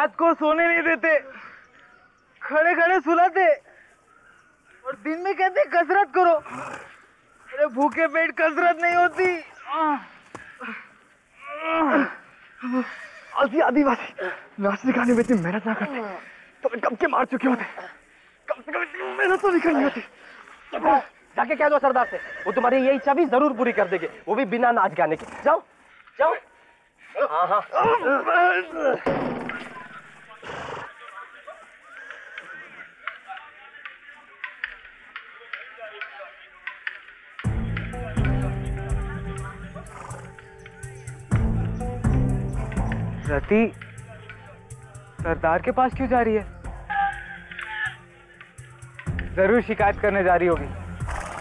रात को सोने नहीं देते, खड़े खड़े सुलाते और दिन में कहते कसरत करो। अरे भूखे पेट कसरत नहीं होती। आलसी आदिवासी नाचने गाने में इतनी मेहनत ना करते तो कब के मार चुके होते। कम से कम इतनी मेहनत तो नहीं करनी होती। जाके कह दो सरदार से, वो तुम्हारी ये इच्छा भी जरूर पूरी कर देंगे, वो भी बिना नाच गाने के। जाओ जाओ। हाँ हाँ। रति सरदार के पास क्यों जा रही है? जरूर शिकायत करने जा रही होगी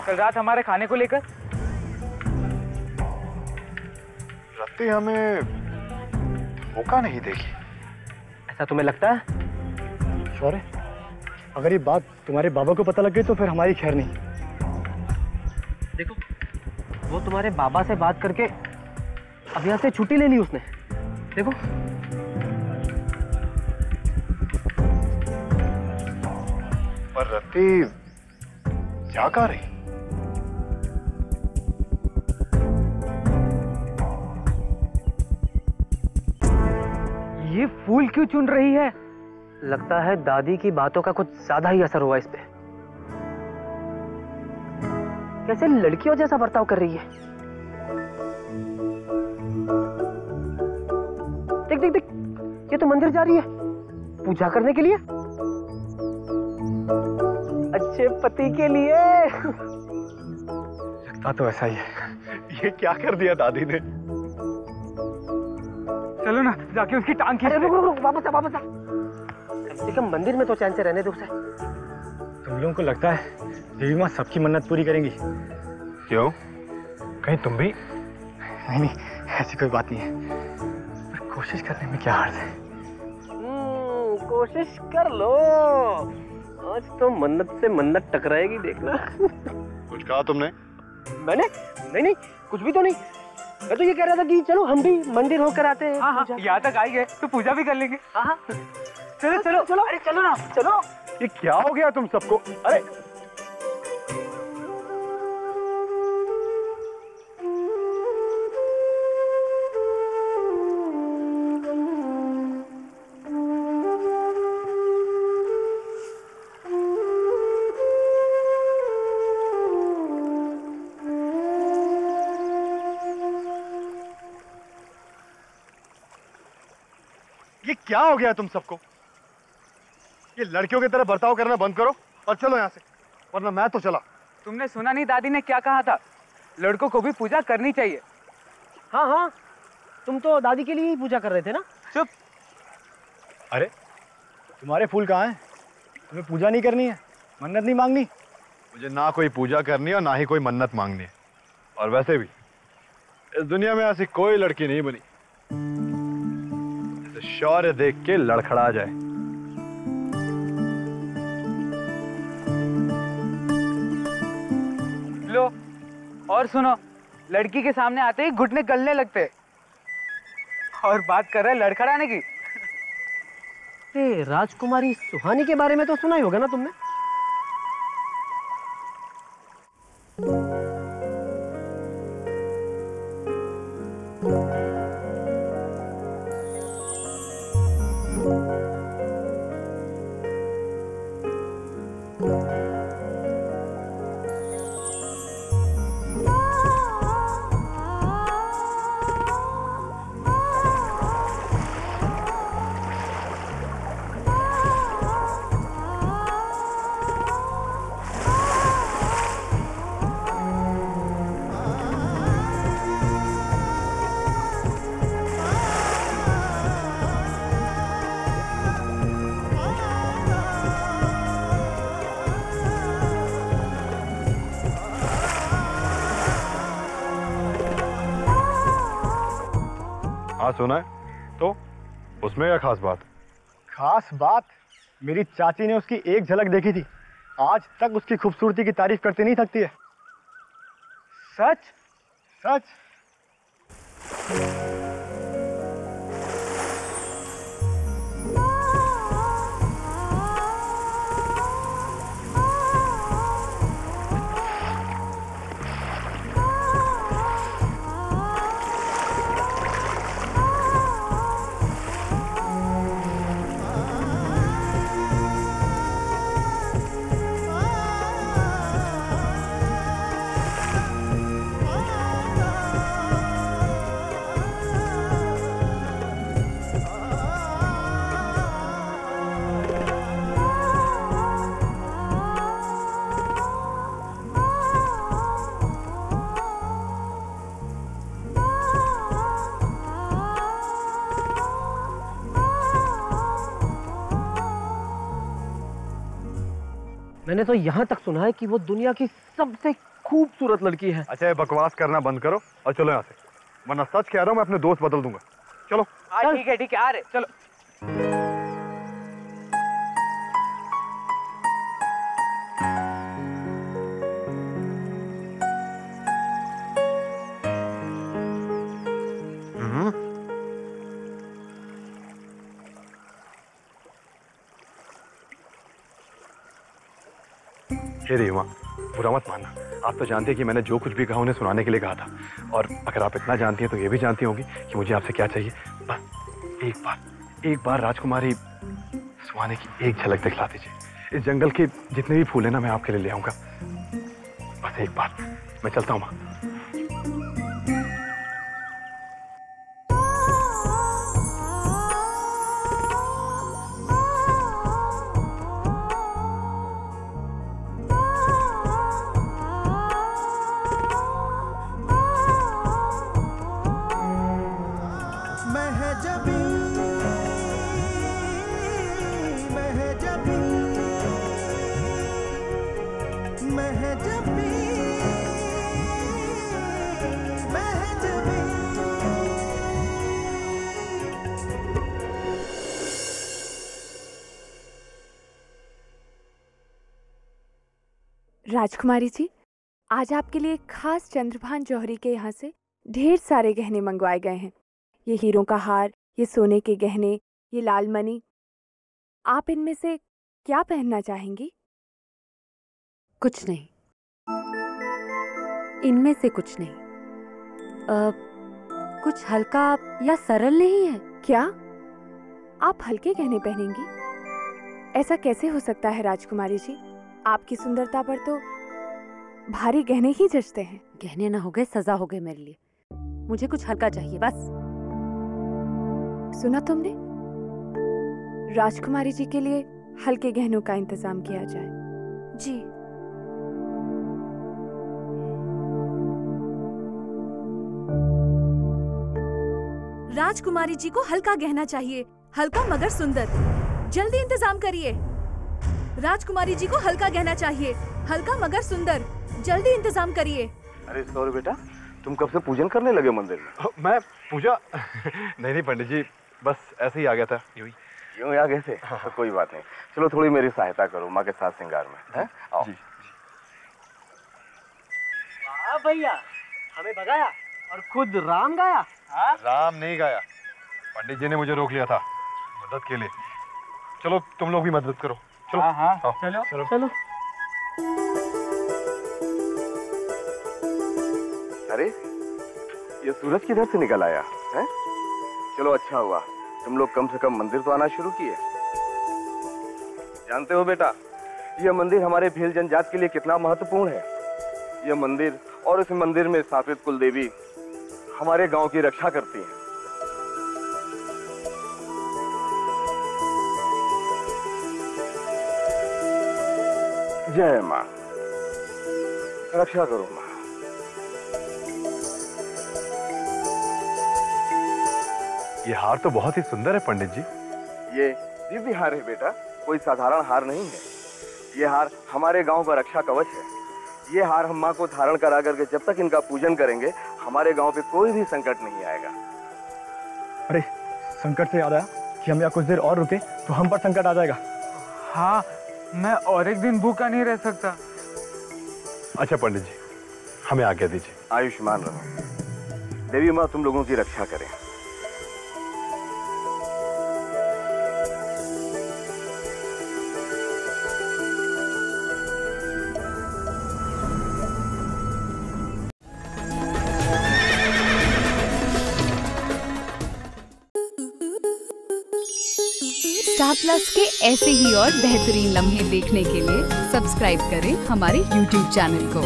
कल रात हमारे खाने को लेकर। रत्ती हमें मौका नहीं देगी, ऐसा तुम्हें लगता है? श्योर है? अगर ये बात तुम्हारे बाबा को पता लग गई तो फिर हमारी खैर नहीं। देखो, वो तुम्हारे बाबा से बात करके अब यहाँ से छुट्टी ले ली उसने। देखो पर रत्ती क्या कर रही? ये फूल क्यों चुन रही है? लगता है दादी की बातों का कुछ ज्यादा ही असर हुआ इस पे। कैसे लड़कियों जैसा बर्ताव कर रही है। देख देख देख, ये तो मंदिर जा रही है पूजा करने के लिए, अच्छे पति के लिए। लगता तो ऐसा ही है। ये क्या कर दिया दादी ने? चलो ना जाके उसकी टांग खींच। रुक रुक रुक, वापस आ वापस आ। कम से कम मंदिर में तो चैन से रहने दो उसे। तुम लोगों को लगता है देवी माँ सबकी मन्नत पूरी करेंगी? क्यों? कहीं तुम भी? नहीं नहीं, ऐसी कोई बात नहीं है, पर कोशिश करने में क्या हर्ज है? कोशिश कर लो, आज तो मन्नत से मन्नत टकराएगी, देखना। कुछ कहा तुमने? मैंने? नहीं नहीं, कुछ भी तो नहीं। मैं तो ये कह रहा था कि चलो हम भी मंदिर होकर आते हैं। हाँ हाँ, यहाँ तक आई गए तो पूजा भी कर लेंगे। हाँ हाँ, चलो चलो चलो। अरे चलो ना, चलो। ये क्या हो गया तुम सबको? अरे ये क्या हो गया तुम सबको? ये लड़कियों की तरह बर्ताव करना बंद करो और चलो यहाँ से, वरना मैं तो चला। तुमने सुना नहीं दादी ने क्या कहा था? लड़कों को भी पूजा करनी चाहिए। हाँ हाँ, तुम तो दादी के लिए ही पूजा कर रहे थे ना। चुप। अरे तुम्हारे फूल कहाँ हैं? तुम्हें पूजा नहीं करनी है, मन्नत नहीं मांगनी? मुझे ना कोई पूजा करनी है और ना ही कोई मन्नत मांगनी है। और वैसे भी इस दुनिया में ऐसी कोई लड़की नहीं बनी जिसे शौर्य देख के लड़खड़ा जाए। लो और सुनो, लड़की के सामने आते ही घुटने गलने लगते और बात कर रहे लड़खड़ाने की। राजकुमारी सुहानी के बारे में तो सुना ही होगा ना तुमने? हाँ सुना है, तो उसमें क्या खास बात? खास बात? मेरी चाची ने उसकी एक झलक देखी थी, आज तक उसकी खूबसूरती की तारीफ करती नहीं थकती है। सच? सच। मैंने तो यहाँ तक सुना है कि वो दुनिया की सबसे खूबसूरत लड़की है। अच्छा ये बकवास करना बंद करो और चलो यहाँ से, वरना सच कह रहा हूँ मैं अपने दोस्त बदल दूंगा। चलो। ठीक है आ रहे चलो। हे रीमा, बुरा मत मानना। आप तो जानते हैं कि मैंने जो कुछ भी कहा उन्हें सुनाने के लिए कहा था, और अगर आप इतना जानती हैं तो ये भी जानती होंगी कि मुझे आपसे क्या चाहिए। बस एक बार राजकुमारी सुहाने की एक झलक दिखला दीजिए। इस जंगल के जितने भी फूल हैं ना मैं आपके लिए ले आऊंगा। बस एक बार। मैं चलता हूँ माँ। राजकुमारी जी, आज आपके लिए खास चंद्रभान जौहरी के यहाँ से ढेर सारे गहने मंगवाए गए हैं। ये हीरों का हार, ये सोने के गहने, ये लाल मणि। आप इनमें से क्या पहनना चाहेंगी? कुछ नहीं, इनमें से कुछ नहीं। कुछ हल्का या सरल नहीं है क्या आप हल्के गहने पहनेंगी? ऐसा कैसे हो सकता है राजकुमारी जी? आपकी सुंदरता पर तो भारी गहने ही जचते हैं। गहने ना हो गए सजा हो गए मेरे लिए। मुझे कुछ हल्का चाहिए बस। सुना तुमने? राजकुमारी जी के लिए हल्के गहनों का इंतजाम किया जाए। जी। राजकुमारी जी को हल्का गहना चाहिए, हल्का मगर सुंदर। जल्दी इंतजाम करिए। राजकुमारी जी को हल्का गहना चाहिए, हल्का मगर सुंदर। जल्दी इंतजाम करिए। अरे सॉरी बेटा, तुम कब से पूजन करने लगे मंदिर में? मैं पूजा नहीं पंडित जी, बस ऐसे ही आ गया था। यूं आ गए थे? तो कोई बात नहीं, चलो थोड़ी मेरी सहायता करो माँ के साथ श्रृंगार में, हैं? आओ। जी। वाह भैया, हमें भगाया और खुद राम गाया। राम नहीं गाया, पंडित जी ने मुझे रोक लिया था मदद के लिए। चलो तुम लोग भी मदद करो। चलो। हाँ चलो चलो चलो। अरे ये सूरज किधर से निकल आया है? चलो अच्छा हुआ, तुम लोग कम से कम मंदिर तो आना शुरू किए। जानते हो बेटा, यह मंदिर हमारे भील जनजाति के लिए कितना महत्वपूर्ण है। यह मंदिर और इस मंदिर में स्थापित कुल देवी हमारे गांव की रक्षा करती हैं। जय माँ, रक्षा करो माँ। ये हार तो बहुत ही सुंदर है पंडित जी। ये दिव्य हार है बेटा, कोई साधारण हार नहीं है। ये हार हमारे गांव का रक्षा कवच है। ये हार हम माँ को धारण करा करके जब तक इनका पूजन करेंगे हमारे गांव पे कोई भी संकट नहीं आएगा। अरे संकट से याद आया कि हम यहाँ कुछ देर और रुके तो हम पर संकट आ जाएगा। हाँ, मैं और एक दिन भूखा नहीं रह सकता। अच्छा पंडित जी, हमें आज्ञा दीजिए। आयुष्मान रहो। देवी माँ तुम लोगों की रक्षा करें। स्टार प्लस के ऐसे ही और बेहतरीन लम्हे देखने के लिए सब्सक्राइब करें हमारे YouTube चैनल को।